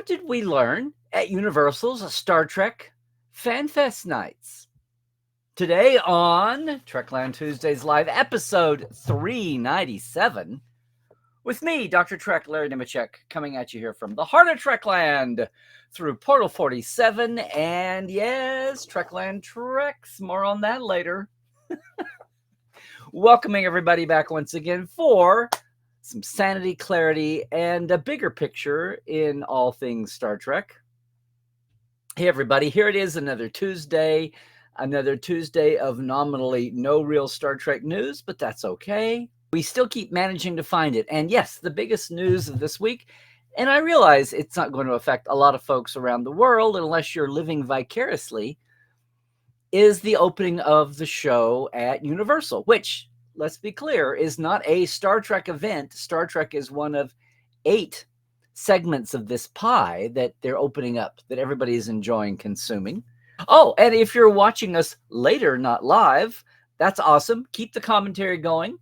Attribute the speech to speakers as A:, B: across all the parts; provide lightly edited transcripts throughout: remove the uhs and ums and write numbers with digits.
A: did we learn at Universal's Star Trek Fanfest nights? Today on Trekland Tuesdays Live, episode 397, with me, Dr. Trek, Larry Nemecek, coming at you here from the heart of Trekland through Portal 47, and yes, Trekland Treks. More on that later. Welcoming everybody back once again for some sanity, clarity, and a bigger picture in all things Star Trek. Hey, everybody, here it is, another Tuesday of nominally no real Star Trek news, but that's okay. We still keep managing to find it. And yes, the biggest news of this week, and I realize it's not going to affect a lot of folks around the world unless you're living vicariously, is the opening of the show at Universal, which, let's be clear, is not a Star Trek event. Star Trek is one of 8 segments of this pie that they're opening up, that everybody is enjoying consuming. Oh, and if you're watching us later, not live, that's awesome. Keep the commentary going.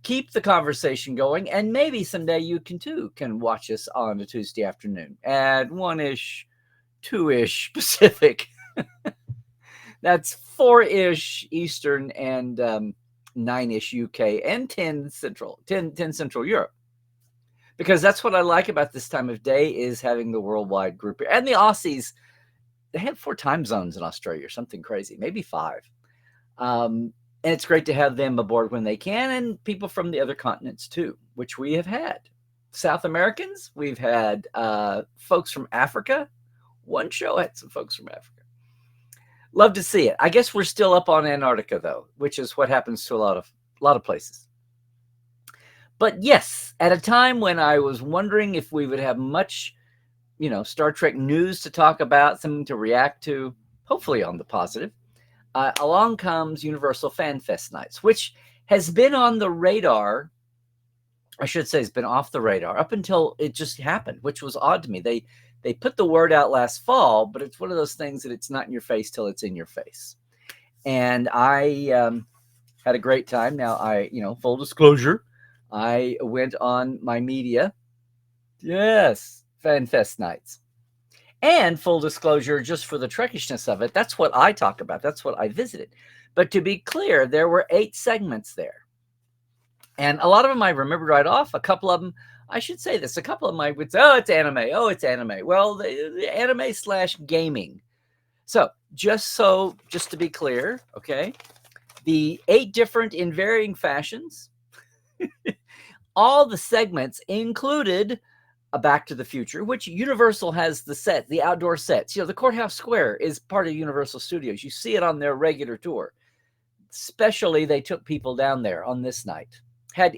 A: Keep the conversation going. And maybe someday you can watch us on a Tuesday afternoon at 1-ish, 2-ish Pacific. That's 4-ish Eastern and 9-ish UK and 10 Central Europe. Because that's what I like about this time of day, is having the worldwide group here. And the Aussies, they have 4 time zones in Australia or something crazy, maybe 5. And it's great to have them aboard when they can, and people from the other continents too, which we have had. South Americans, we've had folks from Africa. One show had some folks from Africa. Love to see it. I guess we're still up on Antarctica, though, which is what happens to a lot of places. But yes, at a time when I was wondering if we would have much, Star Trek news to talk about, something to react to, hopefully on the positive, along comes Universal Fanfest nights, which has been on the radar. I should say it's been off the radar up until it just happened, which was odd to me. They put the word out last fall, but it's one of those things that it's not in your face till it's in your face. And I had a great time. Now, full disclosure, I went on my media. Yes, Fanfest nights. And full disclosure, just for the Trekishness of it, that's what I talk about. That's what I visited. But to be clear, there were 8 segments there. And a lot of them I remembered right off. A couple of them, I should say this, a couple of them I would say, it's anime. Oh, it's anime. Well, the anime / gaming. So just to be clear, okay, the 8 different in varying fashions, all the segments included a Back to the Future, which Universal has the outdoor sets. The Courthouse Square is part of Universal Studios. You see it on their regular tour. Especially, they took people down there on this night. Had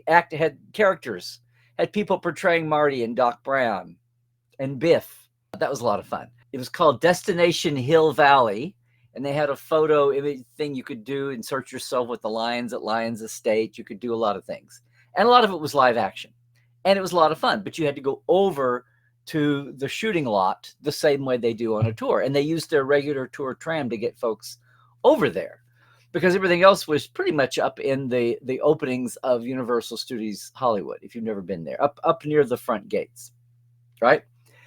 A: characters, had people portraying Marty and Doc Brown and Biff. That was a lot of fun. It was called Destination Hill Valley, and they had a photo image thing you could do, insert yourself with the lions at Lions Estate. You could do a lot of things. And a lot of it was live action. And it was a lot of fun, but you had to go over to the shooting lot the same way they do on a tour. And they used their regular tour tram to get folks over there, because everything else was pretty much up in the openings of Universal Studios Hollywood, if you've never been there, up near the front gates, right?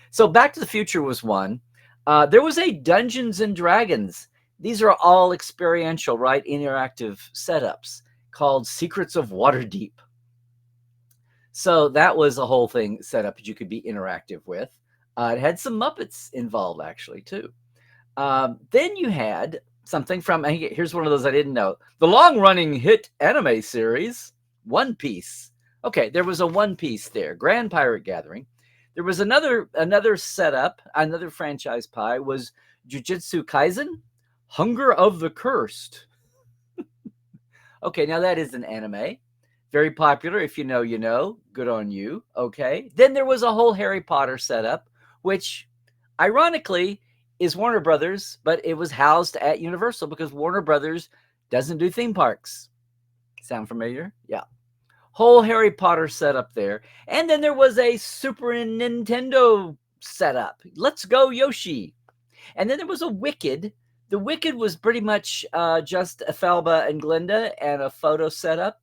A: So Back to the Future was one. There was a Dungeons and Dragons. These are all experiential, right? Interactive setups called Secrets of Waterdeep. So that was a whole thing set up that you could be interactive with. It had some Muppets involved, actually, too. Then you had something from, here's one of those I didn't know, the long-running hit anime series, One Piece. Okay, there was a One Piece there, Grand Pirate Gathering. There was another setup, another franchise pie, was Jujutsu Kaisen, Hunger of the Cursed. Okay, now that is an anime. Very popular. If you know, you know. Good on you. Okay. Then there was a whole Harry Potter setup, which ironically is Warner Brothers, but it was housed at Universal because Warner Brothers doesn't do theme parks. Sound familiar? Yeah. Whole Harry Potter setup there. And then there was a Super Nintendo setup. Let's Go Yoshi. And then there was a Wicked. The Wicked was pretty much just Ephelba and Glinda and a photo setup.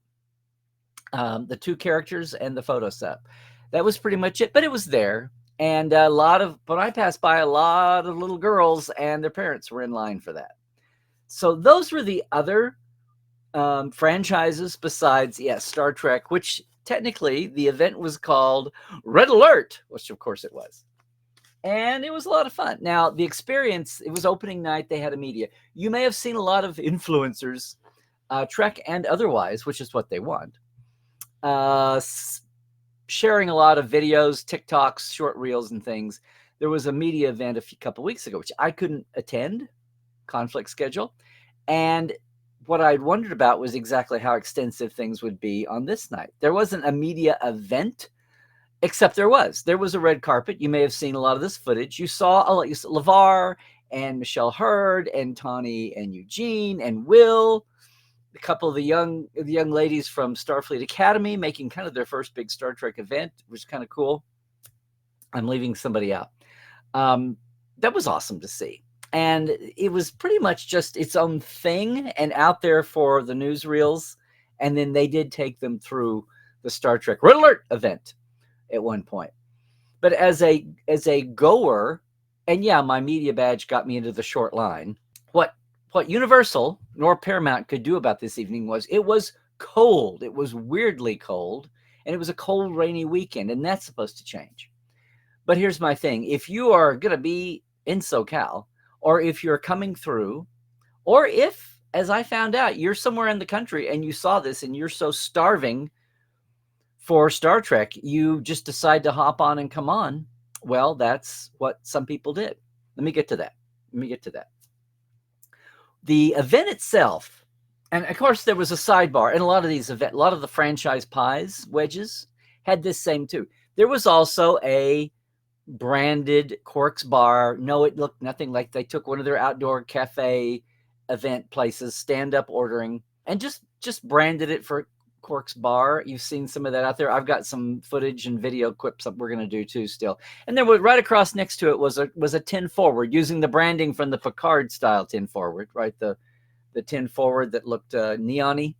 A: The 2 characters and the photo setup. That was pretty much it, but it was there. And when I passed by, a lot of little girls and their parents were in line for that. So those were the other franchises besides, yes, Star Trek, which technically the event was called Red Alert, which of course it was. And it was a lot of fun. Now, the experience, it was opening night. They had a media. You may have seen a lot of influencers, Trek and otherwise, which is what they want, sharing a lot of videos, TikToks, short reels, and things. There was a media event a couple weeks ago, which I couldn't attend, conflict schedule. And what I'd wondered about was exactly how extensive things would be on this night. There wasn't a media event, except there was a red carpet. You may have seen a lot of this footage. You saw LeVar and Michelle Hurd and Tawny and Eugene and Will, a couple of the young ladies from Starfleet Academy making kind of their first big Star Trek event, which is kind of cool. I'm leaving somebody out. That was awesome to see. And it was pretty much just its own thing and out there for the newsreels. And then they did take them through the Star Trek Red Alert event at one point. But as a goer, and yeah, my media badge got me into the short line. What Universal nor Paramount could do about this evening was it was cold. It was weirdly cold, and it was a cold, rainy weekend, and that's supposed to change. But here's my thing. If you are going to be in SoCal, or if you're coming through, or if, as I found out, you're somewhere in the country and you saw this and you're so starving for Star Trek, you just decide to hop on and come on. Well, that's what some people did. Let me get to that. The event itself, and of course there was a sidebar, and a lot of the franchise pies, wedges, had this same too. There was also a branded Quark's bar. No, it looked nothing like they took one of their outdoor cafe event places, stand-up ordering, and just branded it for Quark's bar. You've seen some of that out there. I've got some footage and video clips that we're going to do too still. And then right across next to it was a tin forward using the branding from the Picard style tin forward, right? The tin forward that looked neon-y.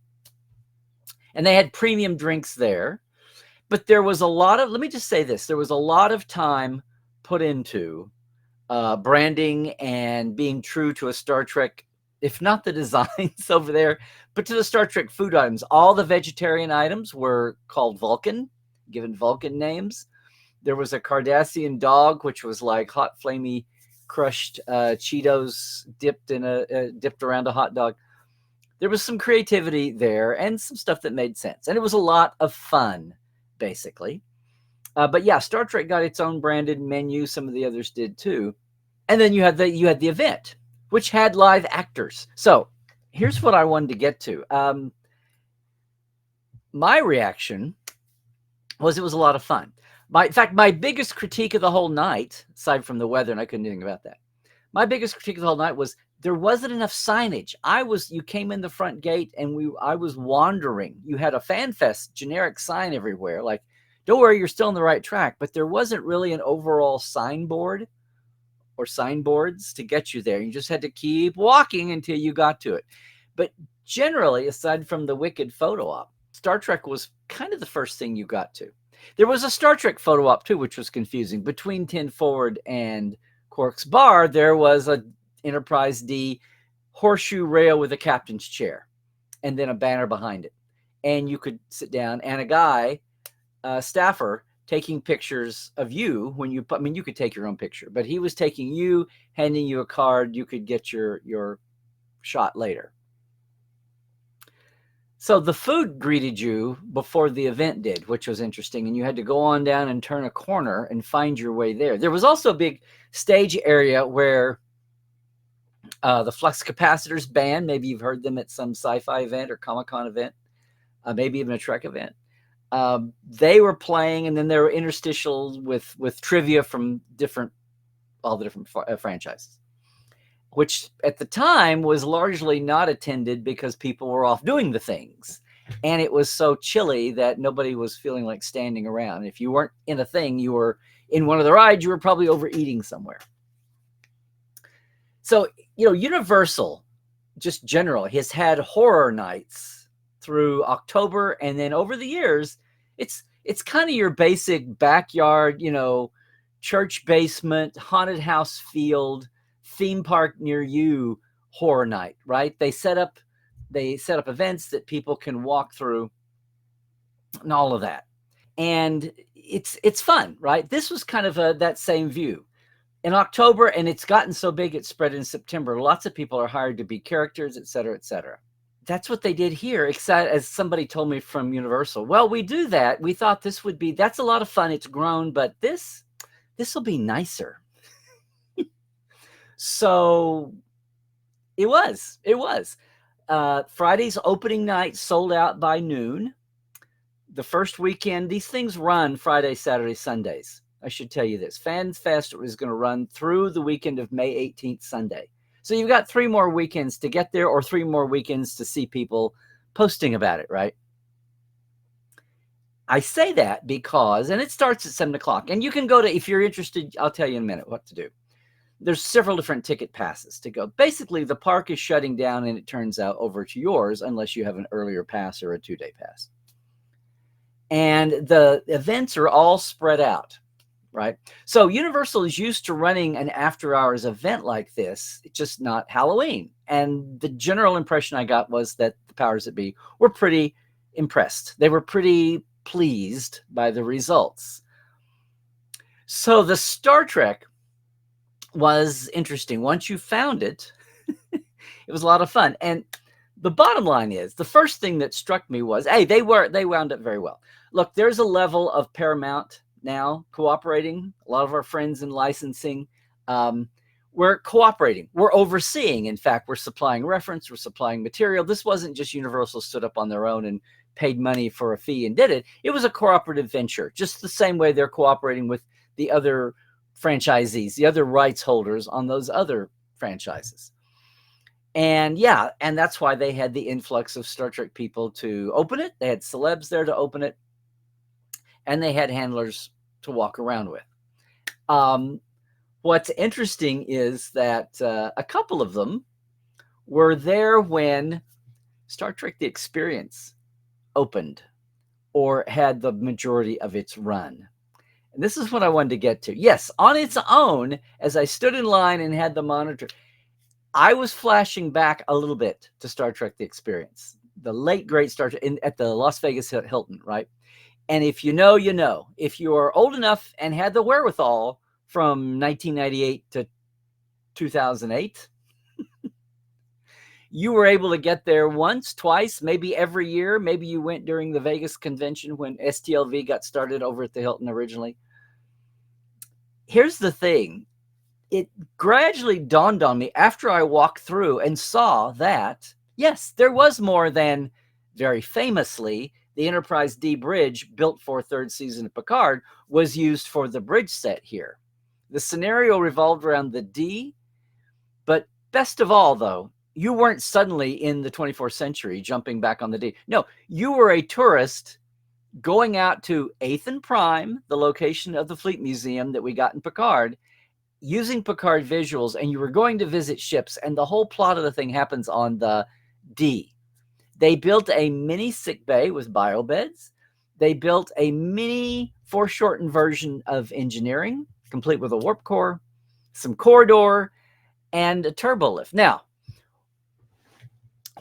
A: And they had premium drinks there. But there was let me just say this, there was a lot of time put into branding and being true to a Star Trek, if not the designs over there, but to the Star Trek food items. All the vegetarian items were called Vulcan, given Vulcan names. There was a Cardassian dog, which was like hot, flamey, crushed Cheetos dipped around a hot dog. There was some creativity there and some stuff that made sense. And it was a lot of fun, basically. But yeah, Star Trek got its own branded menu. Some of the others did too. And then you had the event, which had live actors. So here's what I wanted to get to. My reaction was it was a lot of fun. In fact, my biggest critique of the whole night, aside from the weather, and I couldn't do anything about that, my biggest critique of the whole night was there wasn't enough signage. You came in the front gate and I was wandering. You had a Fanfest generic sign everywhere, like, don't worry, you're still on the right track. But there wasn't really an overall signboard or signboards to get you there. You just had to keep walking until you got to it. But generally, aside from the wicked photo op, Star Trek was kind of the first thing you got to. There was a Star Trek photo op too, which was confusing. Between Tin Forward and Quark's bar, there was a Enterprise D horseshoe rail with a captain's chair and then a banner behind it. And you could sit down, and a guy, staffer, taking pictures of you when you could take your own picture, but he was taking you, handing you a card. You could get your shot later. So the food greeted you before the event did, which was interesting. And you had to go on down and turn a corner and find your way there. There was also a big stage area where the Flux Capacitors band, maybe you've heard them at some sci-fi event or Comic-Con event, maybe even a Trek event. They were playing, and then there were interstitials with trivia from all the different franchises, which at the time was largely not attended because people were off doing the things. And it was so chilly that nobody was feeling like standing around. If you weren't in a thing, you were in one of the rides, you were probably overeating somewhere. So, Universal, just general, has had horror nights through October. And then over the years, it's kind of your basic backyard, church basement, haunted house field, theme park near you, horror night, right? They set up events that people can walk through and all of that. And it's fun, right? This was kind of that same view. In October, and it's gotten so big it spread in September. Lots of people are hired to be characters, et cetera, et cetera. That's what they did here, except as somebody told me from Universal. Well, we do that. We thought that's a lot of fun. It's grown, but this will be nicer. So it was. Friday's opening night sold out by noon. The first weekend, these things run Friday, Saturday, Sundays. I should tell you this. Fanfest is going to run through the weekend of May 18th, Sunday. So you've got 3 more weekends to get there, or 3 more weekends to see people posting about it, right? I say that because, and it starts at 7 o'clock, and you can go to, if you're interested, I'll tell you in a minute what to do. There's several different ticket passes to go. Basically, the park is shutting down, and it turns out over to yours unless you have an earlier pass or a 2-day pass. And the events are all spread out. Right. So Universal is used to running an after hours event like this. It's just not Halloween. And the general impression I got was that the powers that be were pretty impressed. They were pretty pleased by the results. So the Star Trek was interesting. Once you found it, it was a lot of fun. And the bottom line is, the first thing that struck me was, hey, they wound up very well. Look, there's a level of Paramount now cooperating. A lot of our friends in licensing, we're cooperating. We're overseeing. In fact, we're supplying reference. We're supplying material. This wasn't just Universal stood up on their own and paid money for a fee and did it. It was a cooperative venture, just the same way they're cooperating with the other franchisees, the other rights holders on those other franchises. And yeah, and that's why they had the influx of Star Trek people to open it. They had celebs there to open it. And they had handlers to walk around with. What's interesting is that a couple of them were there when Star Trek The Experience opened or had the majority of its run. And this is what I wanted to get to. Yes, on its own, as I stood in line and had the monitor, I was flashing back a little bit to Star Trek The Experience, the late, great Star Trek at the Las Vegas Hilton, right? And if you know, you know. If you are old enough and had the wherewithal from 1998 to 2008, you were able to get there once, twice, maybe every year. Maybe you went during the Vegas convention when STLV got started over at the Hilton originally. Here's the thing. It gradually dawned on me after I walked through and saw that, yes, there was more than, very famously, the Enterprise D bridge built for 3rd season of Picard was used for the bridge set here. The scenario revolved around the D, but best of all, though, you weren't suddenly in the 24th century jumping back on the D. No, you were a tourist going out to 8th and Prime, the location of the Fleet Museum that we got in Picard, using Picard visuals, and you were going to visit ships, and the whole plot of the thing happens on the D. They built a mini sick bay with biobeds. They built a mini foreshortened version of engineering, complete with a warp core, some corridor, and a turbo lift. Now,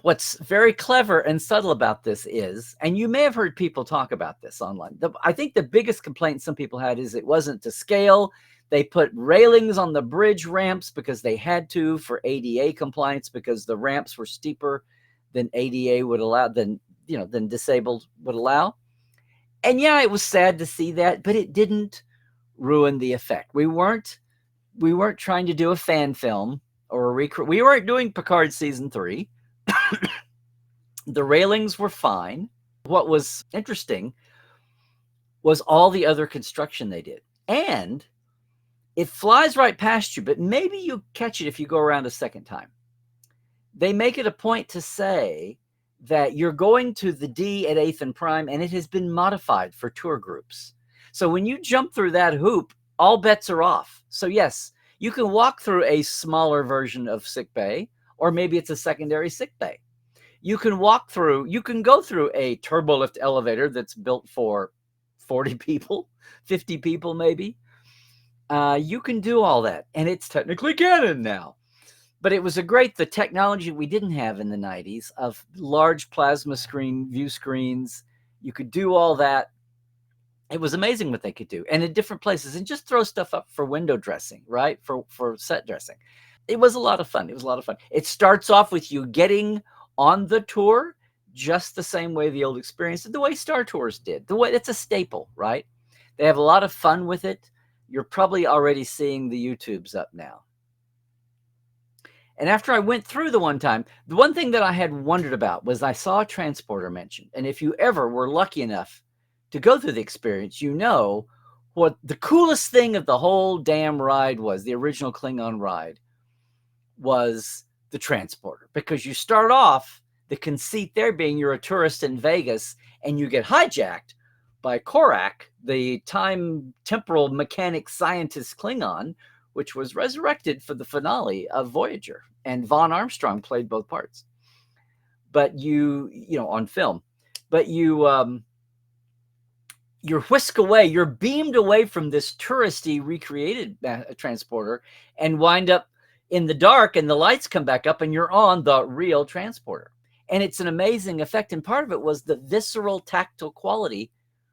A: what's very clever and subtle about this is, and you may have heard people talk about this online, I think the biggest complaint some people had is it wasn't to scale. They put railings on the bridge ramps because they had to for ADA compliance, because the ramps were steeper than ADA would allow, than disabled would allow. And yeah, it was sad to see that, but it didn't ruin the effect. We weren't trying to do a fan film or we weren't doing Picard season 3. The railings were fine. What was interesting was all the other construction they did. And it flies right past you, but maybe you catch it if you go around a second time. They make it a point to say that you're going to the D at 8th and Prime, and it has been modified for tour groups. So when you jump through that hoop, all bets are off. So yes, you can walk through a smaller version of sick bay, or maybe it's a secondary sick bay. You can go through a turbo lift elevator that's built for 40 people, 50 people maybe. You can do all that, and it's technically canon now. But it was the technology we didn't have in the 90s of large plasma screen view screens. You could do all that. It was amazing what they could do, and in different places, and just throw stuff up for window dressing, right? For set dressing. It was a lot of fun. It was a lot of fun. It starts off with you getting on the tour just the same way the old experience did, the way Star Tours did. The way it's a staple, right? They have a lot of fun with it. You're probably already seeing the YouTubes up now. And after I went through the one time, the one thing that I had wondered about was I saw a transporter mentioned. And if you ever were lucky enough to go through the experience, you know what the coolest thing of the whole damn ride was, the original Klingon ride, was the transporter. Because you start off, the conceit there being you're a tourist in Vegas and you get hijacked by Korak, the time temporal mechanic scientist Klingon, which was resurrected for the finale of Voyager. And Vaughn Armstrong played both parts. But you know, on film. But you're whisked away, you're beamed away from this touristy recreated transporter and wind up in the dark, and the lights come back up and you're on the real transporter. And it's an amazing effect. And part of it was the visceral tactile quality,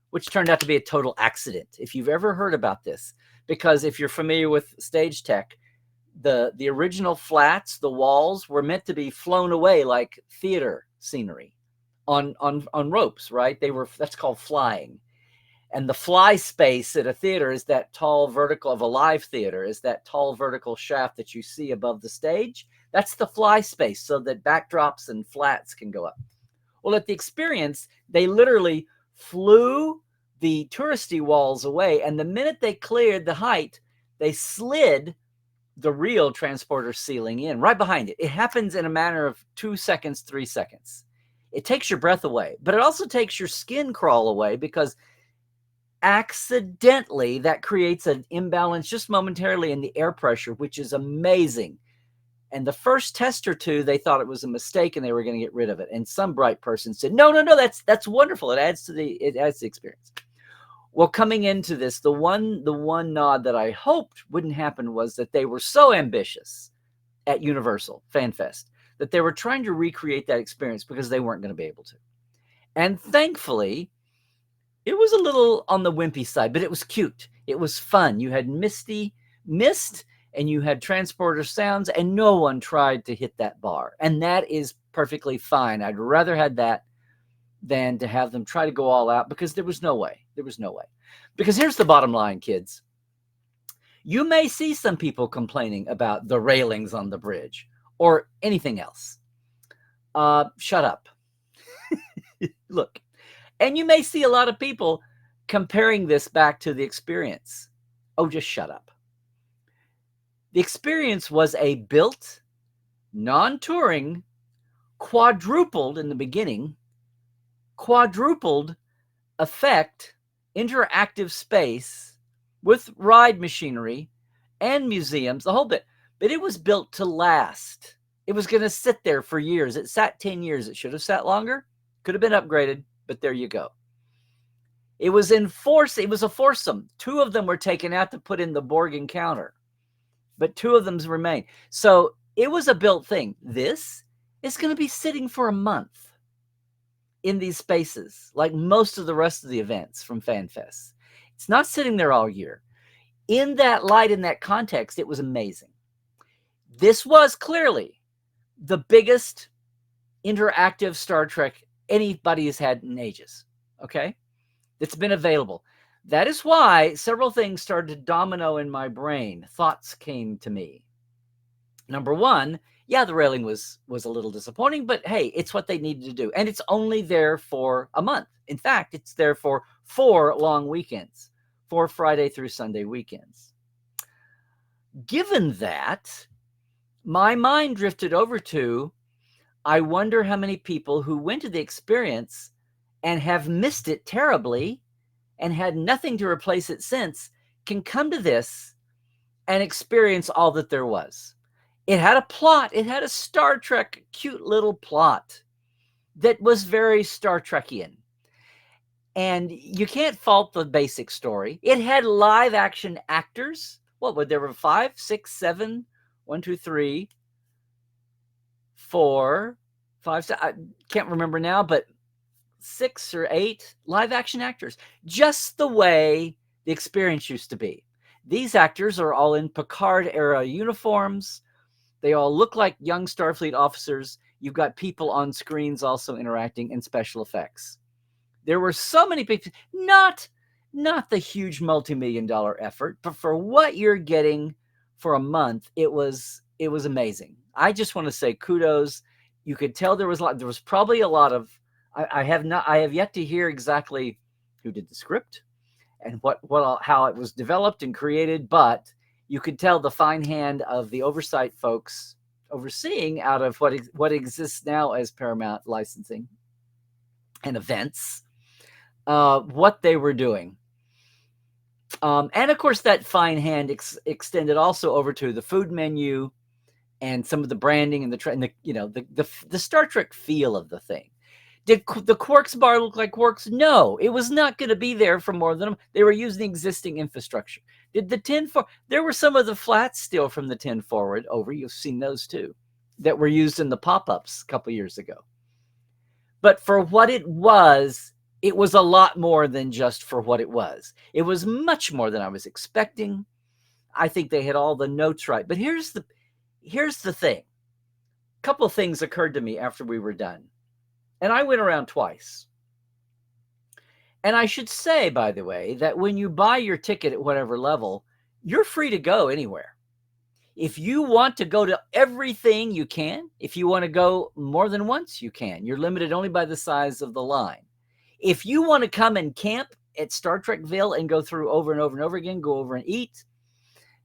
A: which turned out to be a total accident. If you've ever heard about this, because if you're familiar with stage tech, the original flats, the walls were meant to be flown away like theater scenery on ropes, right? That's called flying. And the fly space at a theater is that tall vertical of a live theater, is that tall vertical shaft that you see above the stage. That's the fly space so that backdrops and flats can go up. Well, at the experience, they literally flew the touristy walls away. And the minute they cleared the height, they slid the real transporter ceiling in right behind it. It happens in a matter of 2 seconds, 3 seconds. It takes your breath away, but it also takes your skin crawl away, because accidentally that creates an imbalance just momentarily in the air pressure, which is amazing. And the first test or two, they thought it was a mistake and they were going to get rid of it. And some bright person said, no, that's wonderful. It adds to the experience. Well, coming into this, the one nod that I hoped wouldn't happen was that they were so ambitious at Universal Fanfest that they were trying to recreate that experience because they weren't going to be able to. And thankfully, it was a little on the wimpy side, but it was cute. It was fun. You had mist, and you had transporter sounds, and no one tried to hit that bar. And that is perfectly fine. I'd rather have that than to have them try to go all out, because there was no way. There was no way. Because here's the bottom line, kids. You may see some people complaining about the railings on the bridge or anything else. Shut up. Look. And you may see a lot of people comparing this back to the experience. Oh, just shut up. The experience was a built, non-touring, quadrupled in the beginning, quadrupled effect, interactive space with ride machinery and museums, the whole bit. But it was built to last. It was going to sit there for years. It sat 10 years. It should have sat longer. Could have been upgraded. But there you go. It was a foursome. 2 of them were taken out to put in the Borg encounter, but 2 of them remain. So it was a built thing. This is going to be sitting for a month in these spaces, like most of the rest of the events from Fanfest. It's not sitting there all year. In that light, in that context, it was amazing. This was clearly the biggest interactive Star Trek anybody has had in ages, okay? That's been available. That is why several things started to domino in my brain. Thoughts came to me. Number one, yeah, the railing was a little disappointing, but hey, it's what they needed to do. And it's only there for a month. In fact, it's there for 4 long weekends, 4 Friday through Sunday weekends. Given that, my mind drifted over to, I wonder how many people who went to the experience and have missed it terribly and had nothing to replace it since can come to this and experience all that there was. It had a plot. It had a Star Trek cute little plot that was very Star Trekian. And you can't fault the basic story. It had live action actors what would there were 5, 6, 7, 1, 2, 3, 4, 5, 6, I can't remember now, but 6 or 8 live action actors, just the way the experience used to be. These actors are all in Picard era uniforms. They all look like young Starfleet officers. You've got people on screens also interacting in special effects. There were so many people, not the huge multi-million-dollar effort, but for what you're getting for a month, it was amazing. I just want to say kudos. You could tell there was probably a lot of, I have yet to hear exactly who did the script and how it was developed and created, but you could tell the fine hand of the oversight folks overseeing out of what exists now as Paramount licensing and events, what they were doing. And of course, that fine hand extended also over to the food menu and some of the branding and the Star Trek feel of the thing. Did the Quarks bar look like Quarks? No, it was not going to be there for more than they were using existing infrastructure. Did the 10 for there were some of the flats still from the 10 forward over. You've seen those too, that were used in the pop-ups a couple years ago. But for what it was a lot more than just for what it was. It was much more than I was expecting. I think they had all the notes right. But here's the thing. A couple of things occurred to me after we were done. And I went around twice. And I should say, by the way, that when you buy your ticket at whatever level, you're free to go anywhere. If you want to go to everything, you can. If you want to go more than once, you can. You're limited only by the size of the line. If you want to come and camp at Star Trekville and go through over and over and over again, go over and eat,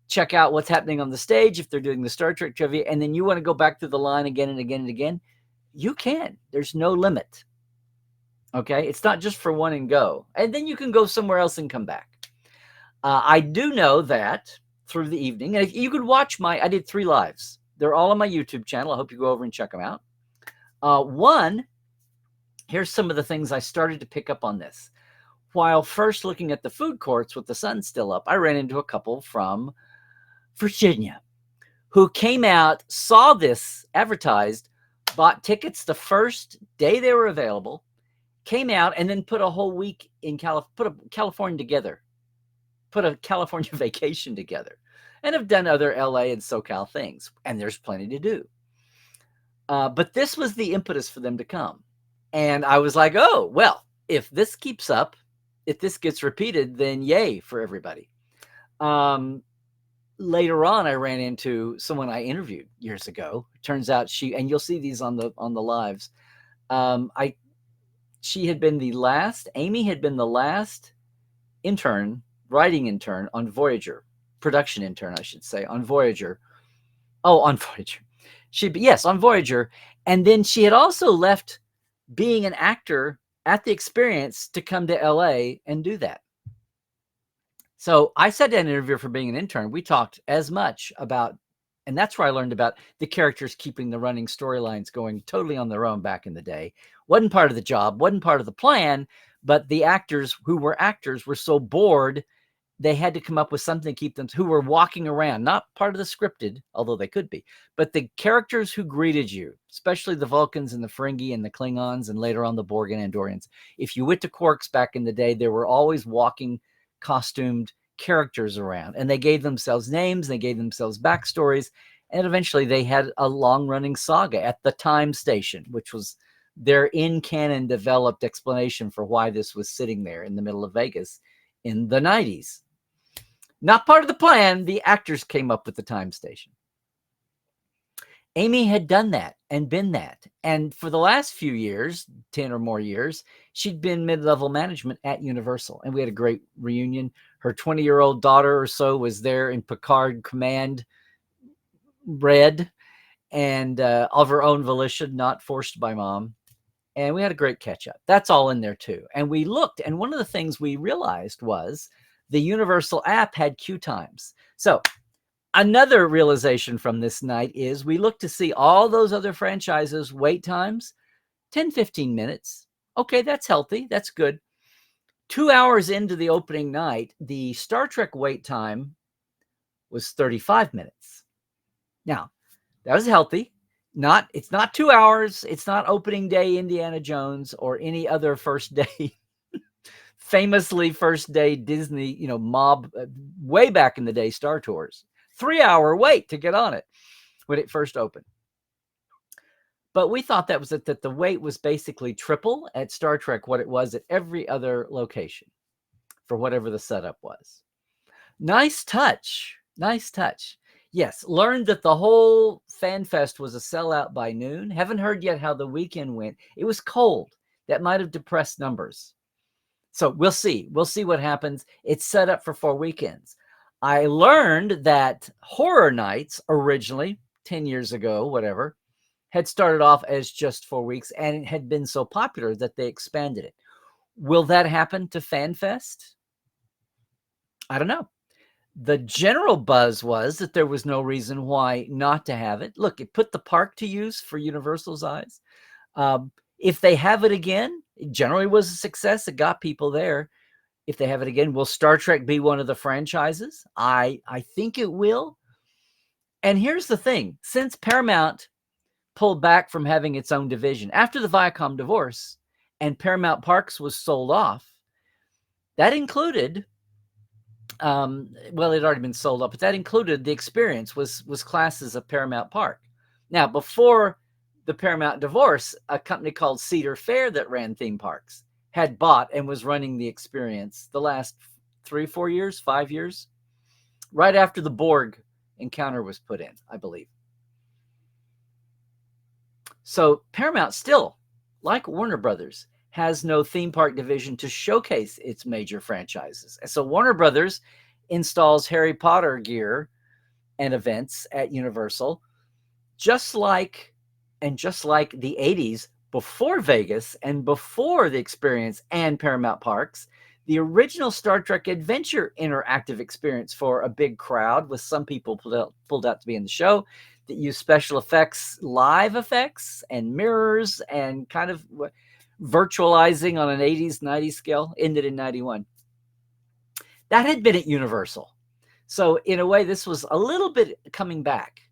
A: check out what's happening on the stage if they're doing the Star Trek trivia, and then you want to go back through the line again and again and again, you can. There's no limit. Okay? It's not just for one and go. And then you can go somewhere else and come back. I do know that through the evening, and if you could watch I did 3 lives. They're all on my YouTube channel. I hope you go over and check them out. One, here's some of the things I started to pick up on this. While first looking at the food courts with the sun still up, I ran into a couple from Virginia who came out, saw this advertised, bought tickets the first day they were available, came out, and then put a whole week in California together, put a California vacation together, and have done other LA and SoCal things. And there's plenty to do. But this was the impetus for them to come. And I was like, oh, well, if this keeps up, if this gets repeated, then yay for everybody. Later on, I ran into someone I interviewed years ago. Turns out and you'll see these on the lives. Amy had been the last writing intern on Voyager, production intern, I should say, on Voyager. Oh, on Voyager. On Voyager. And then she had also left being an actor at the experience to come to LA and do that. So I sat down and interviewed for being an intern. We talked as much about, and that's where I learned about the characters keeping the running storylines going totally on their own back in the day. Wasn't part of the job, wasn't part of the plan, but the actors who were actors were so bored, they had to come up with something to keep them, who were walking around, not part of the scripted, although they could be, but the characters who greeted you, especially the Vulcans and the Ferengi and the Klingons and later on the Borg and Andorians. If you went to Quarks back in the day, there were always walking costumed characters around, and they gave themselves names, they gave themselves backstories, and eventually they had a long-running saga at the Time Station, which was their in-canon developed explanation for why this was sitting there in the middle of Vegas in the 90s. Not part of the plan. The actors came up with the Time Station. Amy had done that and been that. And for the last few years, 10 or more years, she'd been mid-level management at Universal. And we had a great reunion. Her 20-year-old daughter or so was there in Picard Command Red, and of her own volition, not forced by mom. And we had a great catch up. That's all in there too. And we looked, and one of the things we realized was the Universal app had queue times. So another realization from this night is we looked to see all those other franchises' wait times, 10, 15 minutes. Okay, that's healthy. That's good. 2 hours into the opening night, the Star Trek wait time was 35 minutes. Now, that was healthy. It's not 2 hours. It's not opening day Indiana Jones or any other first day, famously first day Disney, mob, way back in the day, Star Tours. 3-hour wait to get on it when it first opened. But we thought that the wait was basically triple at Star Trek what it was at every other location for whatever the setup was. Nice touch. Nice touch. Yes, learned that the whole Fanfest was a sellout by noon. Haven't heard yet how the weekend went. It was cold. That might have depressed numbers. So we'll see. We'll see what happens. It's set up for 4 weekends. I learned that Horror Nights originally, 10 years ago, whatever, had started off as just 4 weeks, and it had been so popular that they expanded it. Will that happen to Fanfest? I don't know. The general buzz was that there was no reason why not to have it. Look, it put the park to use for Universal's eyes. If they have it again, it generally was a success. It got people there. If they have it again, will Star Trek be one of the franchises? I think it will. And here's the thing. Since Paramount pulled back from having its own division after the Viacom divorce and Paramount Parks was sold off, that included... well, it had already been sold up, but that included the experience was classed as a Paramount Park. Now, before the Paramount divorce, a company called Cedar Fair that ran theme parks had bought and was running the experience the last 3-4 years, 5 years, right after the Borg encounter was put in, I believe. So Paramount still, like Warner Brothers, has no theme park division to showcase its major franchises. And so Warner Brothers installs Harry Potter gear and events at Universal, just like the 80s, before Vegas and before the experience and Paramount Parks, the original Star Trek Adventure interactive experience for a big crowd, with some people pulled out to be in the show, that used special effects, live effects, and mirrors, and kind of virtualizing on an 80s, 90s scale, ended in 91. That had been at Universal. So in a way, this was a little bit coming back.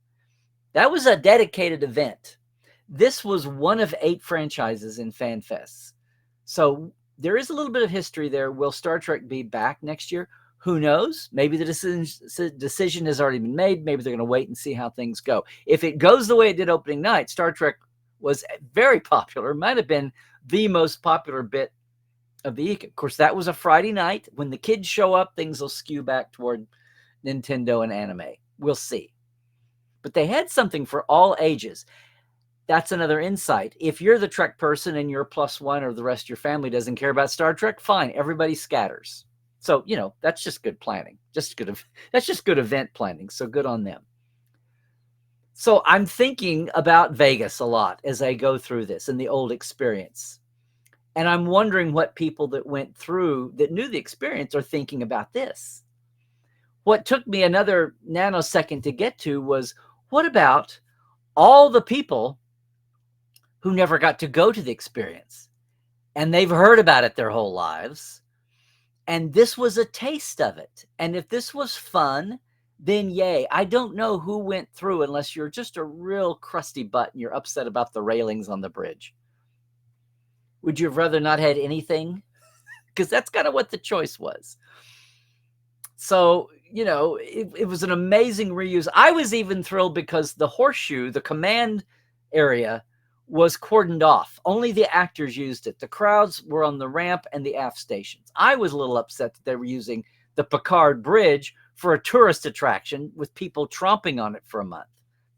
A: That was a dedicated event. This was one of 8 franchises in Fanfest. So there is a little bit of history there. Will Star Trek be back next year? Who knows? Maybe the decision has already been made. Maybe they're going to wait and see how things go. If it goes the way it did opening night, Star Trek was very popular. Might have been the most popular bit of the week. Of course, that was a Friday night. When the kids show up, things will skew back toward Nintendo and anime. We'll see. But they had something for all ages. That's another insight. If you're the Trek person and you're +1 or the rest of your family doesn't care about Star Trek, fine. Everybody scatters. So, that's just good planning. That's just good event planning. So good on them. So I'm thinking about Vegas a lot as I go through this and the old experience. And I'm wondering what people that went through, that knew the experience, are thinking about this. What took me another nanosecond to get to was, what about all the people who never got to go to the experience? And they've heard about it their whole lives. And this was a taste of it. And if this was fun, then yay. I don't know who went through, unless you're just a real crusty butt and you're upset about the railings on the bridge. Would you have rather not had anything? Because that's kind of what the choice was. So, it was an amazing reuse. I was even thrilled because the horseshoe, the command area, was cordoned off. Only the actors used it. The crowds were on the ramp and the aft stations. I was a little upset that they were using the Picard Bridge for a tourist attraction with people tromping on it for a month.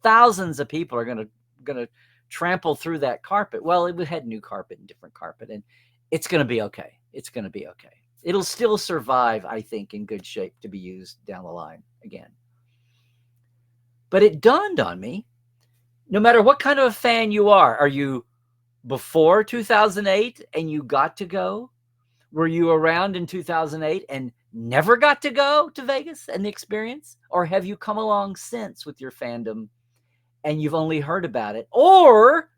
A: Thousands of people are going to trample through that carpet. Well, it had new carpet and different carpet, and it's going to be okay. It's going to be okay. It'll still survive, I think, in good shape to be used down the line again. But it dawned on me, no matter what kind of a fan you are you before 2008 and you got to go? Were you around in 2008 and never got to go to Vegas and the experience? Or have you come along since with your fandom and you've only heard about it? Or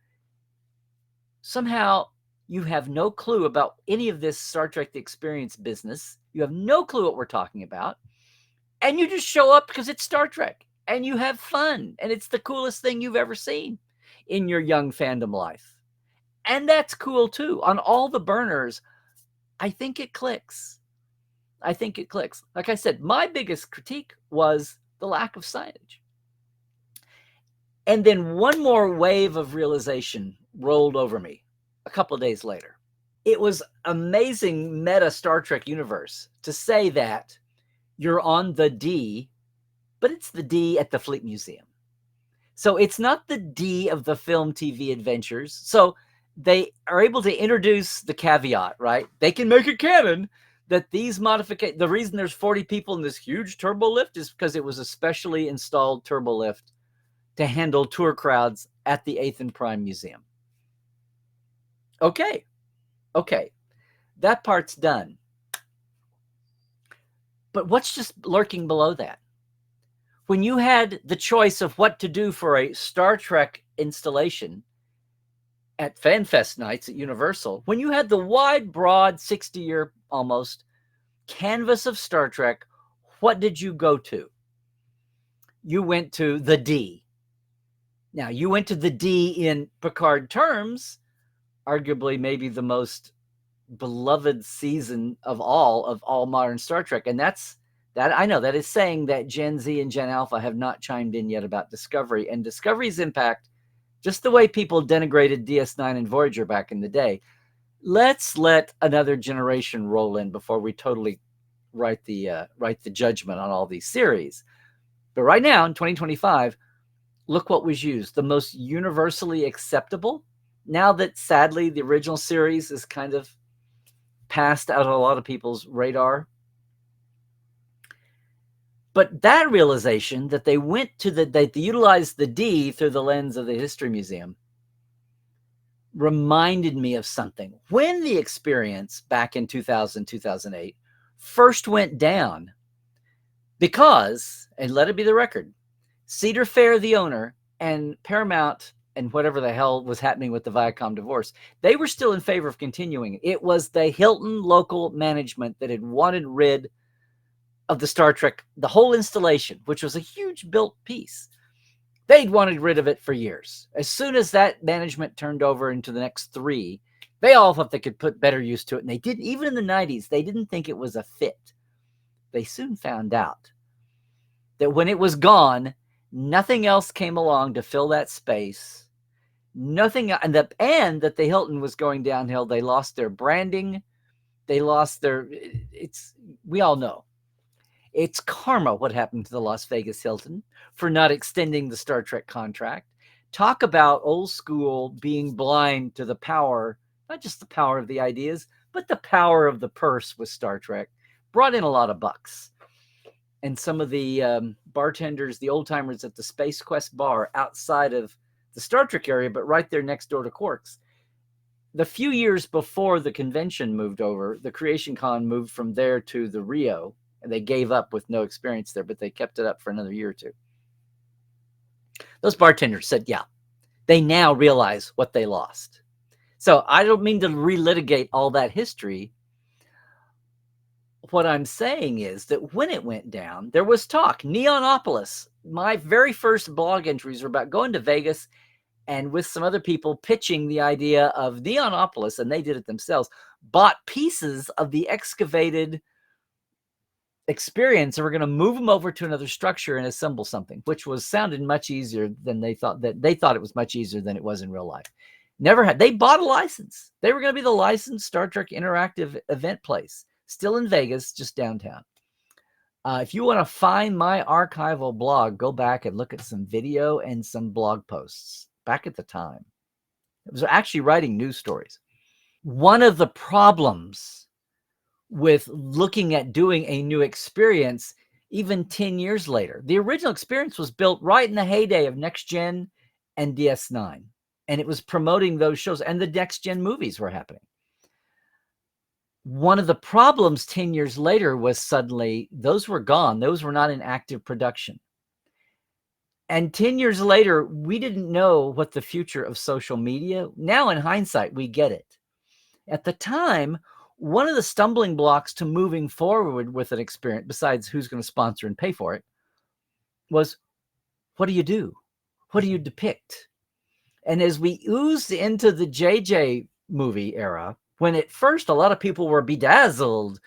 A: somehow you have no clue about any of this Star Trek The Experience business. You have no clue what we're talking about. and you just show up because it's Star Trek and you have fun and it's the coolest thing you've ever seen in your young fandom life. And that's cool too. On all the burners, I think it clicks. I think it clicks. Like I said, my biggest critique was the lack of signage. And then one more wave of realization rolled over me a couple of days later. It was amazing meta Star Trek universe to say that you're on the D, but it's the D at the Fleet Museum. So it's not the D of the film TV adventures. So they are able to introduce the caveat, right? They can make it canon that these modifications, the reason there's 40 people in this huge turbo lift is because it was a specially installed turbo lift to handle tour crowds at the 8th and Prime Museum. Okay. That part's done. But what's just lurking below that? When you had the choice of what to do for a Star Trek installation at Fanfest nights at Universal, when you had the wide, broad, 60-year almost canvas of Star Trek, what did you go to? You went to the D. Now, you went to the D in Picard terms, arguably maybe the most beloved season of all modern Star Trek. And that I know that is saying that Gen Z and Gen Alpha have not chimed in yet about Discovery and Discovery's impact, just the way people denigrated DS9 and Voyager back in the day. Let's let another generation roll in before we totally write the judgment on all these series. But right now in 2025, look what was used. The most universally acceptable, now that sadly the original series is kind of passed out of a lot of people's radar. But that realization that they went to they utilized the D through the lens of the History Museum reminded me of something. When the experience back in 2000, 2008 first went down, because, and let it be the record, Cedar Fair, the owner, and Paramount, and whatever the hell was happening with the Viacom divorce, they were still in favor of continuing. It was the Hilton local management that had wanted rid of the Star Trek, the whole installation, which was a huge built piece. They'd wanted rid of it for years. As soon as that management turned over into the next 3, they all thought they could put better use to it. And they didn't, even in the 90s, they didn't think it was a fit. They soon found out that when it was gone, nothing else came along to fill that space. Nothing, and that the Hilton was going downhill. They lost their branding. They lost their, we all know. It's karma what happened to the Las Vegas Hilton for not extending the Star Trek contract. Talk about old school being blind to the power, not just the power of the ideas, but the power of the purse with Star Trek. Brought in a lot of bucks. And some of the bartenders, the old timers at the Space Quest bar outside of the Star Trek area, but right there next door to Quark's. The few years before the convention moved over, the Creation Con moved from there to the Rio, and they gave up with no experience there, but they kept it up for another year or two. Those bartenders said, yeah, they now realize what they lost. So I don't mean to relitigate all that history. What I'm saying is that when it went down, there was talk. Neonopolis, my very first blog entries were about going to Vegas and with some other people pitching the idea of Neonopolis, and they did it themselves, bought pieces of the excavated experience and we're going to move them over to another structure and assemble something, which sounded much easier than they thought. They thought it was much easier than it was in real life. They bought a license. They were going to be the licensed Star Trek interactive event place, still in Vegas, just downtown. If you want to find my archival blog, go back and look at some video and some blog posts back at the time. It was actually writing news stories. One of the problems with looking at doing a new experience, even 10 years later, the original experience was built right in the heyday of Next Gen and DS9. And it was promoting those shows, and the Next Gen movies were happening. One of the problems 10 years later was suddenly those were gone. Those were not in active production. And 10 years later, we didn't know what the future of social media. Now in hindsight, we get it. At the time, One of the stumbling blocks to moving forward with an experience, besides who's going to sponsor and pay for it, was what do you do? What do you depict? And as we oozed into the JJ movie era, when at first a lot of people were bedazzled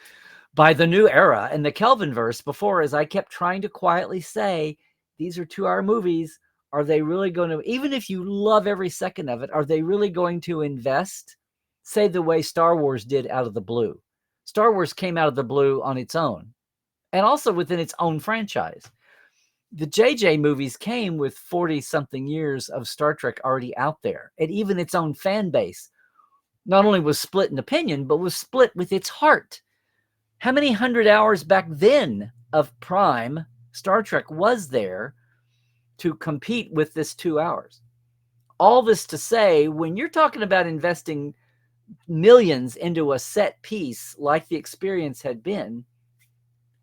A: by the new era and the Kelvinverse before, as I kept trying to quietly say, these are 2-hour movies. Are they really going to, even if you love every second of it, are they really going to invest, say, the way Star Wars did out of the blue? Star Wars came out of the blue on its own and also within its own franchise. The JJ movies came with 40-something years of Star Trek already out there. And even its own fan base not only was split in opinion, but was split with its heart. How many 100 hours back then of prime Star Trek was there to compete with this 2 hours? All this to say, when you're talking about investing millions into a set piece like the experience had been,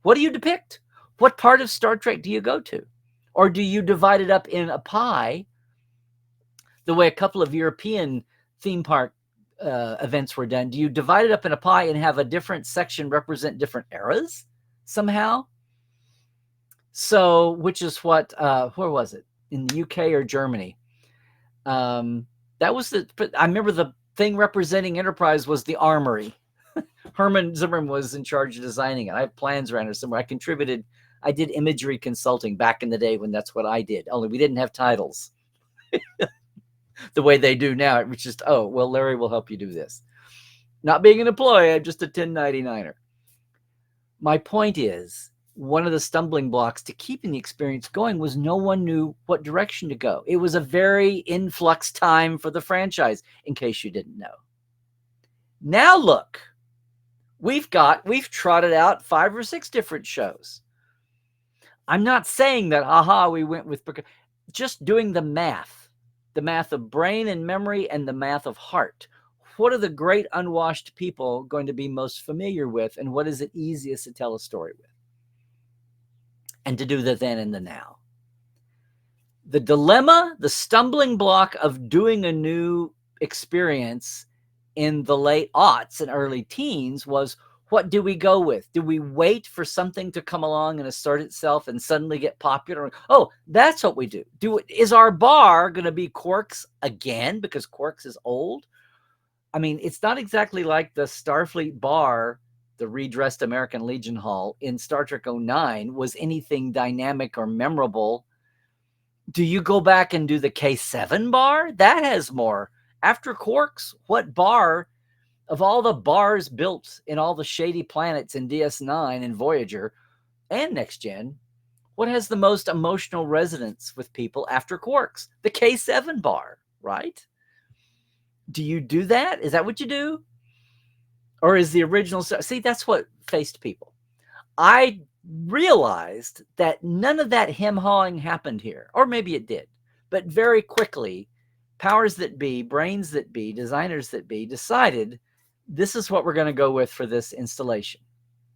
A: what do you depict? What part of Star Trek do you go to? Or do you divide it up in a pie the way a couple of European theme park events were done? Do you divide it up in a pie and have a different section represent different eras somehow? So, which is what, where was it? In the UK or Germany? That was I remember the thing representing Enterprise was the Armory. Herman Zimmerman was in charge of designing it. I have plans around it somewhere. I did imagery consulting back in the day when that's what I did. Only we didn't have titles the way they do now. It was just, oh, well, Larry will help you do this. Not being an employee, I'm just a 1099er. My point is, one of the stumbling blocks to keeping the experience going was no one knew what direction to go. It was a very influx time for the franchise, in case you didn't know. Now look, we've trotted out 5 or 6 different shows. I'm not saying that, we went with, just doing the math of brain and memory and the math of heart. What are the great unwashed people going to be most familiar with, and what is it easiest to tell a story with? And to do the then and the now. The dilemma, the stumbling block of doing a new experience in the late aughts and early teens was, what do we go with? Do we wait for something to come along and assert itself and suddenly get popular? Oh, that's what we do. Is our bar going to be Quarks again because Quarks is old? I mean, it's not exactly like the Starfleet bar, the redressed American Legion Hall in Star Trek 09 was anything dynamic or memorable. Do you go back and do the K7 bar? That has more. After Quarks, what bar of all the bars built in all the shady planets in DS9 and Voyager and Next Gen, what has the most emotional resonance with people after Quarks? The K7 bar, right? Do you do that? Is that what you do? Or is the original? See, that's what faced people. I realized that none of that hem-hawing happened here. Or maybe it did. But very quickly, powers that be, brains that be, designers that be, decided this is what we're going to go with for this installation.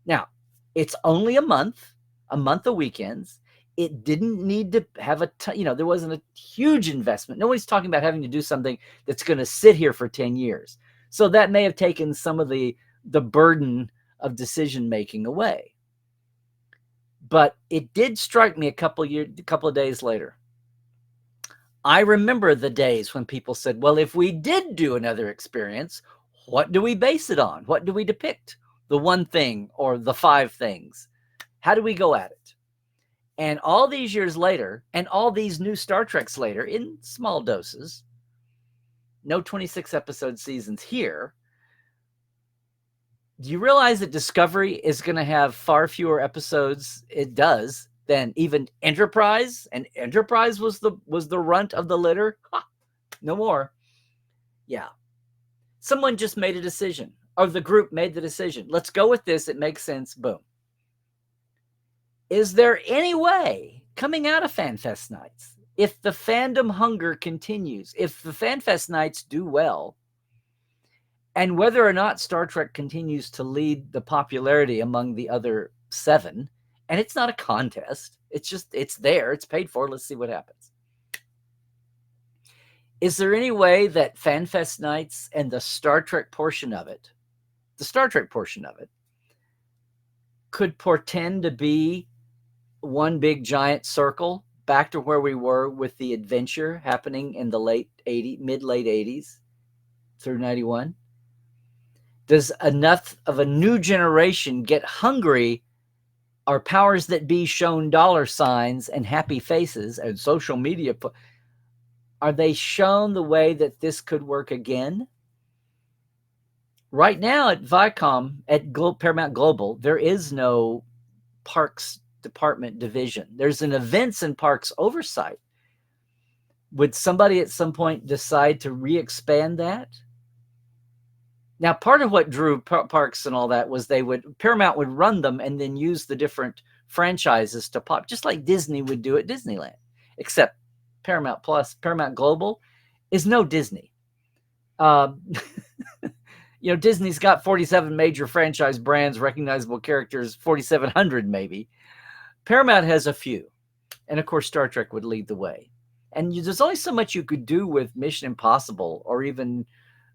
A: Now, it's only a month of weekends. It didn't need to have there wasn't a huge investment. Nobody's talking about having to do something that's going to sit here for 10 years. So that may have taken some of the burden of decision-making away. But it did strike me a couple of days later. I remember the days when people said, well, if we did do another experience, what do we base it on? What do we depict? The one thing or the 5 things? How do we go at it? And all these years later, and all these new Star Treks later, in small doses, no 26-episode seasons here, do you realize that Discovery is going to have far fewer episodes, it does, than even Enterprise? And Enterprise was the runt of the litter? Ha, no more. Yeah. Someone just made a decision, or the group made the decision. Let's go with this. It makes sense. Boom. Is there any way coming out of Fanfest nights, if the fandom hunger continues, if the Fanfest nights do well, and whether or not Star Trek continues to lead the popularity among the other 7, and it's not a contest, it's there, it's paid for, let's see what happens. Is there any way that Fanfest nights and the Star Trek portion of it, the Star Trek portion of it, could portend to be one big giant circle back to where we were with the adventure happening in the late 80s through 91. Does enough of a new generation get hungry? Are powers that be shown dollar signs and happy faces and social media? Are they shown the way that this could work again? Right now at Viacom, at Paramount Global, there is no parks department division. There's an events and parks oversight. Would somebody at some point decide to re-expand that? Now, part of what drew parks and all that was Paramount would run them and then use the different franchises to pop, just like Disney would do at Disneyland, except Paramount Plus, Paramount Global is no Disney. Disney's got 47 major franchise brands, recognizable characters, 4,700 maybe. Paramount has a few. And of course, Star Trek would lead the way. And there's only so much you could do with Mission Impossible, or even,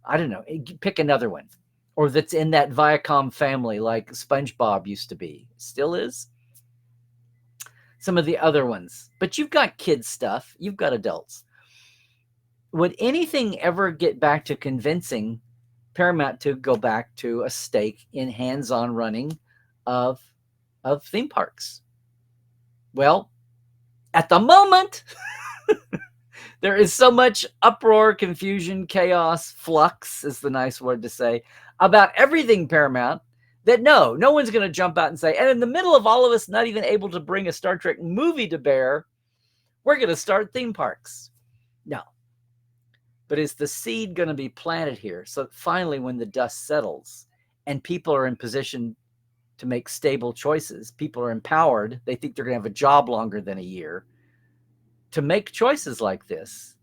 A: I don't know, pick another one. Or that's in that Viacom family, like SpongeBob used to be. Still is. Some of the other ones. But you've got kids stuff. You've got adults. Would anything ever get back to convincing Paramount to go back to a stake in hands-on running of theme parks? Well, at the moment, there is so much uproar, confusion, chaos, flux is the nice word to say, about everything Paramount, that no one's going to jump out and say, and in the middle of all of us not even able to bring a Star Trek movie to bear, we're going to start theme parks. No. But is the seed going to be planted here? So finally, when the dust settles and people are in position to make stable choices, people are empowered, they think they're going to have a job longer than a year, to make choices like this,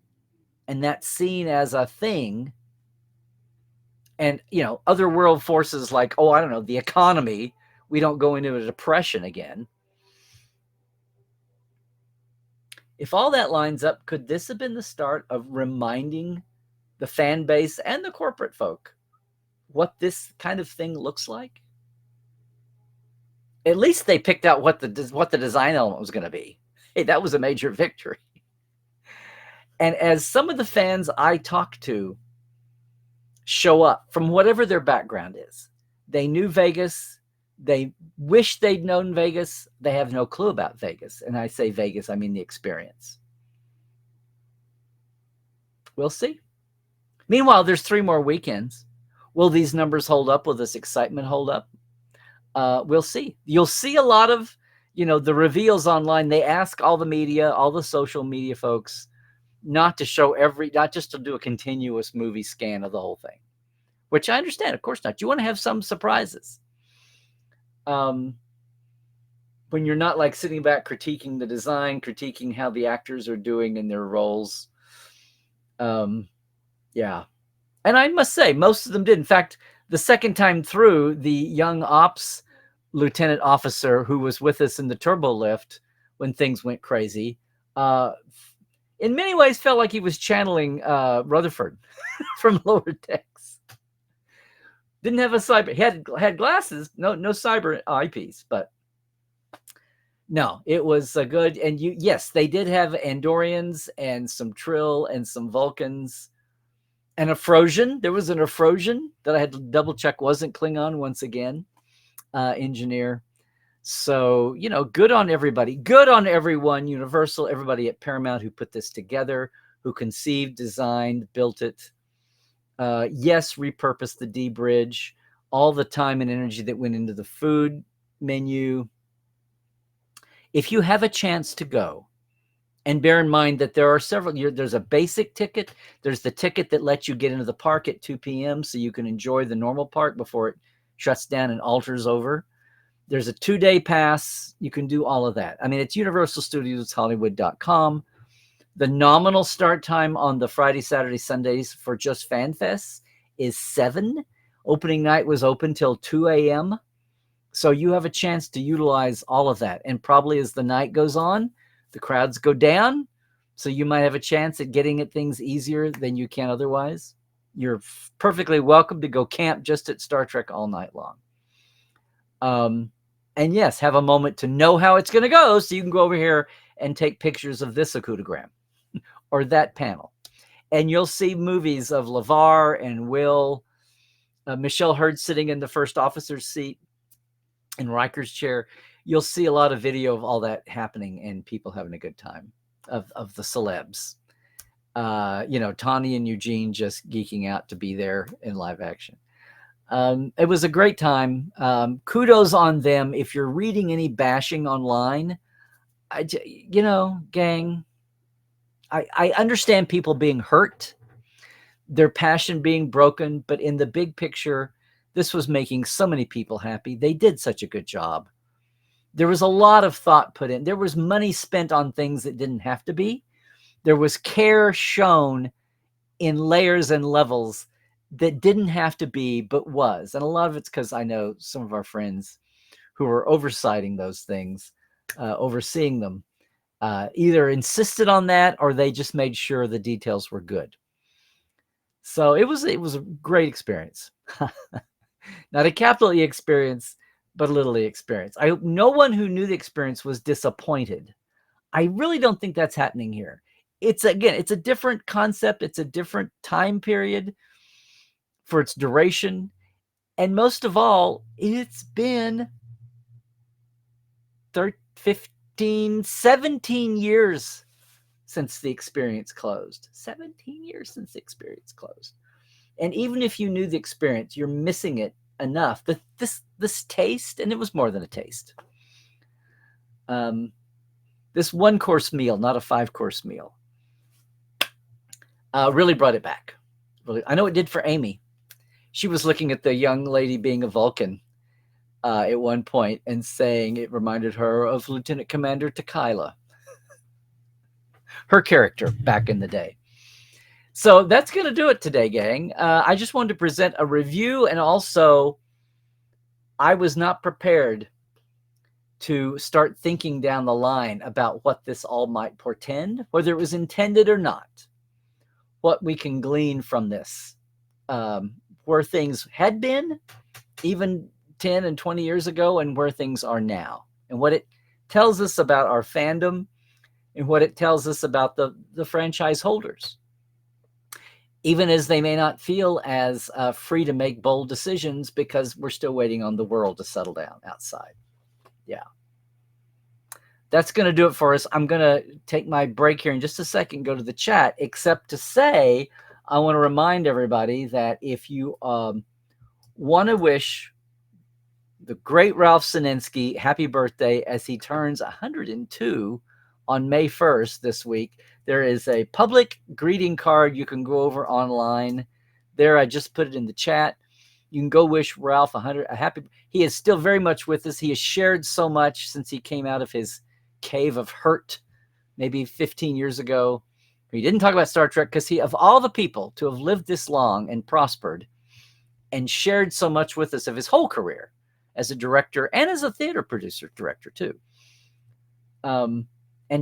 A: and that's seen as a thing. And, other world forces like, the economy, we don't go into a depression again. If all that lines up, could this have been the start of reminding the fan base and the corporate folk what this kind of thing looks like? At least they picked out what the design element was going to be. Hey, that was a major victory. And as some of the fans I talk to show up from whatever their background is, they knew Vegas, they wish they'd known Vegas, they have no clue about Vegas. And I say Vegas, I mean the experience. We'll see. Meanwhile, there's 3 more weekends. Will these numbers hold up? Will this excitement hold up? We'll see. You'll see a lot of, the reveals online. They ask all the media, all the social media folks, not to show not just to do a continuous movie scan of the whole thing, which I understand. Of course not. You want to have some surprises. When you're not like sitting back critiquing the design, critiquing how the actors are doing in their roles. Yeah. And I must say, most of them did. In fact, the second time through, the young ops lieutenant officer who was with us in the turbo lift when things went crazy, in many ways felt like he was channeling Rutherford from Lower Decks. Didn't have a cyber. He had glasses, no cyber eyepiece, but no, it was good. And yes, they did have Andorians and some Trill and some Vulcans and a Frosian. There was an Frosian that I had to double check wasn't Klingon once again, engineer. So, good on everybody. Good on everyone, Universal, everybody at Paramount who put this together, who conceived, designed, built it. Yes, repurposed the D bridge, all the time and energy that went into the food menu. If you have a chance to go, and bear in mind that there are several, there's a basic ticket. There's the ticket that lets you get into the park at 2 p.m. so you can enjoy the normal park before it shuts down and alters over. There's a 2-day pass. You can do all of that. I mean, it's universalstudioshollywood.com. The nominal start time on the Friday, Saturday, Sundays for just Fanfest is 7. Opening night was open till 2 a.m. So you have a chance to utilize all of that. And probably as the night goes on, the crowds go down. So you might have a chance at getting at things easier than you can otherwise. You're perfectly welcome to go camp just at Star Trek all night long. And yes, have a moment to know how it's going to go so you can go over here and take pictures of this acoudogram or that panel. And you'll see movies of LeVar and Will, Michelle Hurd sitting in the first officer's seat in Riker's chair. You'll see a lot of video of all that happening and people having a good time of the celebs. Tawny and Eugene just geeking out to be there in live action. It was a great time. Kudos on them. If you're reading any bashing online, gang, I understand people being hurt, their passion being broken, but in the big picture, this was making so many people happy. They did such a good job. There was a lot of thought put in. There was money spent on things that didn't have to be. There was care shown in layers and levels that didn't have to be, but was. And a lot of it's because I know some of our friends who were oversighting those things, overseeing them, either insisted on that or they just made sure the details were good. So it was a great experience. Not a capital E experience, but a little E experience. I hope no one who knew the experience was disappointed. I really don't think that's happening here. It's a different concept. It's a different time period for its duration. And most of all, it's been 15, 17 years since the experience closed. 17 years since the experience closed. And even if you knew the experience, you're missing it enough. This taste, and it was more than a taste. This 1-course meal, not a 5-course meal, really brought it back. Really, I know it did for Amy. She was looking at the young lady being a Vulcan at one point and saying it reminded her of Lieutenant Commander Tequila, her character back in the day. So that's going to do it today, gang. I just wanted to present a review, and also I was not prepared to start thinking down the line about what this all might portend, whether it was intended or not, what we can glean from this, where things had been even 10 and 20 years ago and where things are now, and what it tells us about our fandom and what it tells us about the franchise holders, even as they may not feel as free to make bold decisions because we're still waiting on the world to settle down outside. Yeah. That's going to do it for us. I'm going to take my break here in just a second, go to the chat, except to say, I want to remind everybody that if you want to wish the great Ralph Sinensky happy birthday as he turns 102 on May 1st this week, there is a public greeting card you can go over online. There, I just put it in the chat. You can go wish Ralph a happy. He is still very much with us. He has shared so much since he came out of his cave of hurt, maybe 15 years ago. He didn't talk about Star Trek because he, of all the people to have lived this long and prospered and shared so much with us of his whole career as a director and as a theater producer director too, and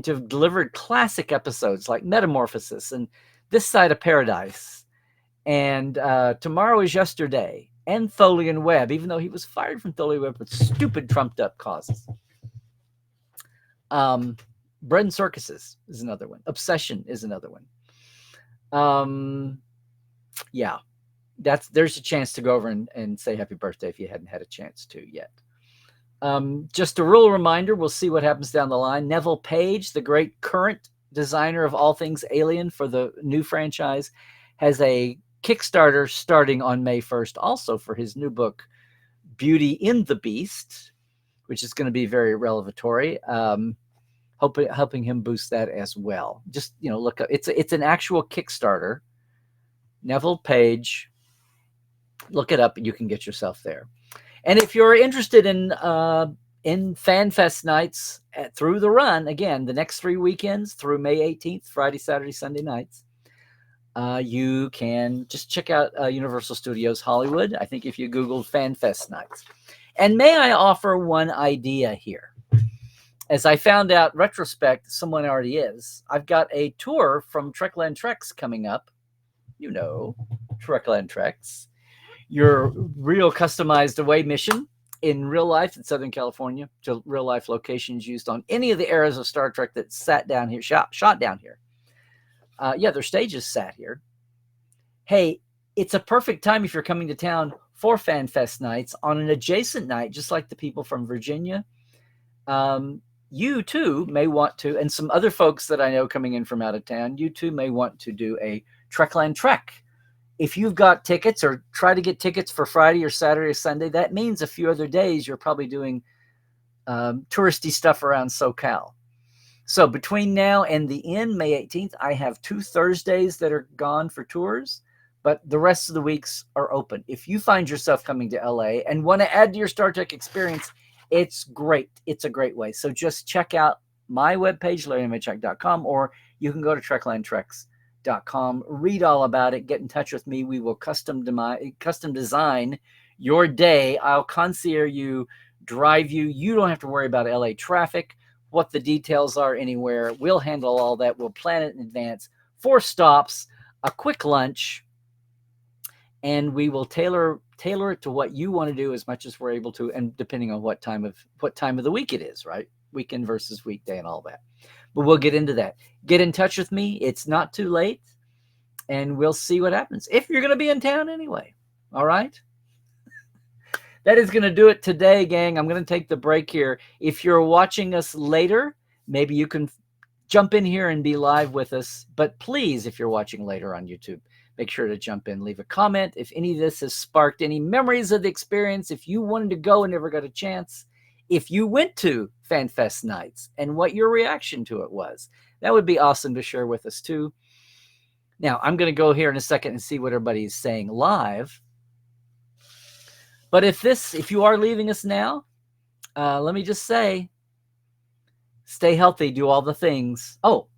A: to have delivered classic episodes like Metamorphosis and This Side of Paradise and Tomorrow is Yesterday and Tholian Web, even though he was fired from Tholian Web with stupid trumped up causes. Bread and Circuses is another one. Obsession is another one. Yeah, there's a chance to go over and say happy birthday if you hadn't had a chance to yet. Just a real reminder, we'll see what happens down the line. Neville Page, the great current designer of all things Alien for the new franchise, has a Kickstarter starting on May 1st also for his new book, Beauty in the Beast, which is going to be very revelatory. Helping him boost that as well. Just, look up. It's an actual Kickstarter. Neville Page. Look it up and you can get yourself there. And if you're interested in Fanfest nights through the run, again, the next 3 weekends through May 18th, Friday, Saturday, Sunday nights, you can just check out Universal Studios Hollywood. I think if you Googled Fanfest nights. And may I offer one idea here? As I found out, retrospect, someone already is. I've got a tour from Trekland Treks coming up. Trekland Treks, your real customized away mission in real life in Southern California to real life locations used on any of the eras of Star Trek that sat down here, shot down here. Yeah, their stages sat here. Hey, it's a perfect time if you're coming to town for Fanfest nights on an adjacent night, just like the people from Virginia. You too may want to, and some other folks that I know coming in from out of town, you too may want to do a Trekland Trek. If you've got tickets or try to get tickets for Friday or Saturday or Sunday, that means a few other days you're probably doing touristy stuff around SoCal. So between now and the end, May 18th, I have 2 Thursdays that are gone for tours, but the rest of the weeks are open. If you find yourself coming to LA and want to add to your Star Trek experience, it's great. It's a great way. So just check out my webpage, LarryNemecek.com, or you can go to TreklandTreks.com, read all about it, get in touch with me. We will custom design your day. I'll concierge you, drive you. You don't have to worry about LA traffic, what the details are anywhere. We'll handle all that. We'll plan it in advance. 4 stops, a quick lunch, and we will tailor it to what you want to do as much as we're able to, and depending on what time of the week it is, right? Weekend versus weekday and all that. But we'll get into that. Get in touch with me. It's not too late, and we'll see what happens if you're going to be in town anyway. All right? That is going to do it today, gang. I'm going to take the break here. If you're watching us later, maybe you can jump in here and be live with us. But please, if you're watching later on YouTube, make sure to jump in, leave a comment. If any of this has sparked any memories of the experience, if you wanted to go and never got a chance, if you went to Fanfest nights and what your reaction to it was, that would be awesome to share with us too. Now, I'm going to go here in a second and see what everybody's saying live. But if you are leaving us now, let me just say, stay healthy, do all the things. Oh,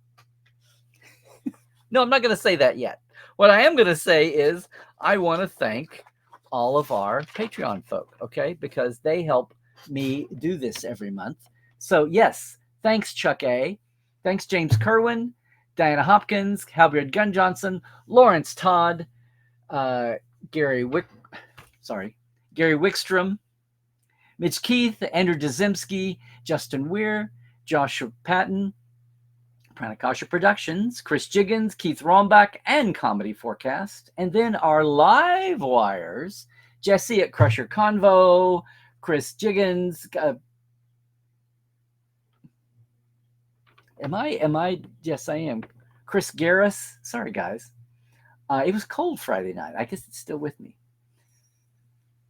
A: no, I'm not going to say that yet. What I am going to say is I want to thank all of our Patreon folk, okay? Because they help me do this every month. So yes, thanks Chuck A. Thanks James Kerwin, Diana Hopkins, Halberd Gunn Johnson, Lawrence Todd, Gary Wickstrom, Mitch Keith, Andrew Dzimski, Justin Weir, Joshua Patton, Pranakasha Productions, Chris Jiggins, Keith Rombach, and Comedy Forecast. And then our live wires, Jesse at Crusher Convo, Chris Jiggins. Yes, I am. Chris Garris. Sorry, guys. It was cold Friday night. I guess it's still with me.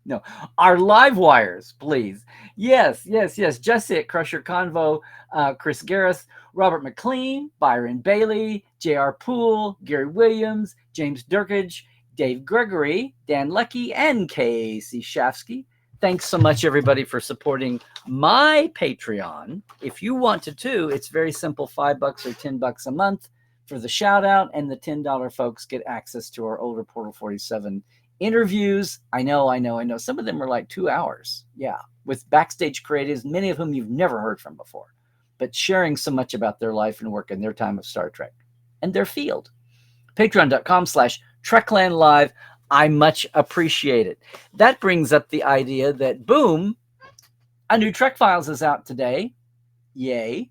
A: No, our live wires, please. Yes. Jesse at Crusher Convo, Chris Garris, Robert McLean, Byron Bailey, J.R. Poole, Gary Williams, James Durkage, Dave Gregory, Dan Leckie, and Casey Shafsky. Thanks so much, everybody, for supporting my Patreon. If you want to, too, it's very simple, $5 or $10 a month for the shout out, and the $10 folks get access to our older Portal 47 interviews. I know. Some of them are like 2 hours. Yeah. With backstage creatives, many of whom you've never heard from before, but sharing so much about their life and work and their time of Star Trek and their field. Patreon.com/Trekland Live. I much appreciate it. That brings up the idea that, boom, a new Trek Files is out today. Yay.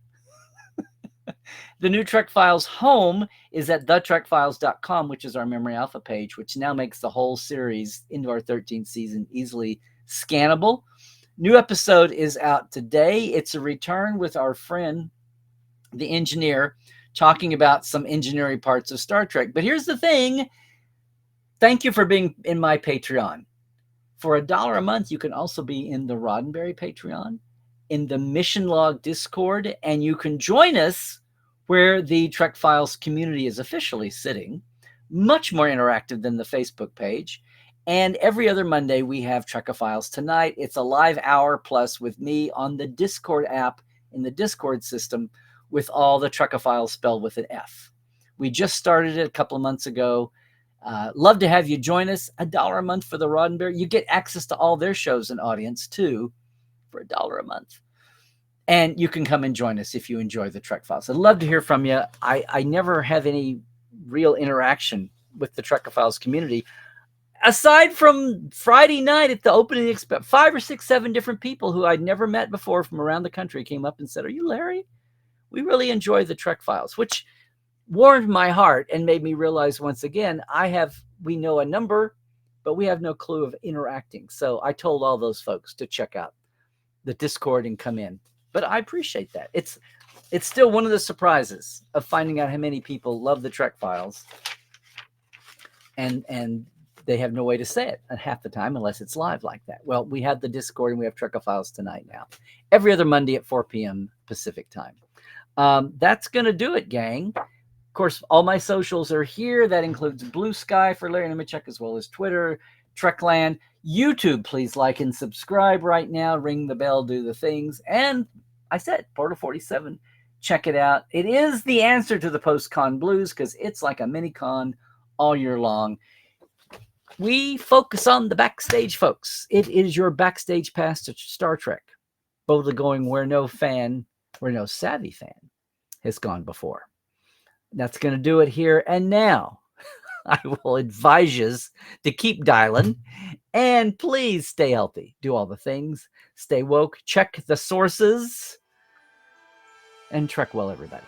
A: The new Trek Files home is at thetrekfiles.com, which is our Memory Alpha page, which now makes the whole series into our 13th season easily scannable. New episode is out today. It's a return with our friend, the engineer, talking about some engineering parts of Star Trek. But here's the thing. Thank you for being in my Patreon. For $1 a month, you can also be in the Roddenberry Patreon, in the Mission Log Discord, and you can join us where the Trek Files community is officially sitting, much more interactive than the Facebook page. And every other Monday, we have Trekophiles Tonight. It's a live hour plus with me on the Discord app in the Discord system with all the Trekophiles spelled with an F. We just started it a couple of months ago. Love to have you join us. $1 a month for the Roddenberry. You get access to all their shows and audience, too, for $1 a month. And you can come and join us if you enjoy the Trek Files. I'd love to hear from you. I never have any real interaction with the Trekophiles community aside from Friday night at the opening, 5 or 6, 7 different people who I'd never met before from around the country came up and said, "Are you Larry? We really enjoy the Trek Files," which warmed my heart and made me realize once again, we know a number, but we have no clue of interacting. So I told all those folks to check out the Discord and come in. But I appreciate that. It's still one of the surprises of finding out how many people love the Trek Files. And they have no way to say it half the time unless it's live like that. Well, we have the Discord and we have Trekophiles tonight now. Every other Monday at 4 p.m. Pacific time. That's going to do it, gang. Of course, all my socials are here. That includes Blue Sky for Larry Nemecek, as well as Twitter, Trekland, YouTube. Please like and subscribe right now. Ring the bell, do the things. And I said, Portal 47, check it out. It is the answer to the post-con blues because it's like a mini-con all year long. We focus on the backstage, folks. It is your backstage pass to Star Trek. Boldly going where no savvy fan has gone before. That's going to do it here and now. I will advise you to keep dialing and please stay healthy. Do all the things. Stay woke. Check the sources. And Trek well, everybody.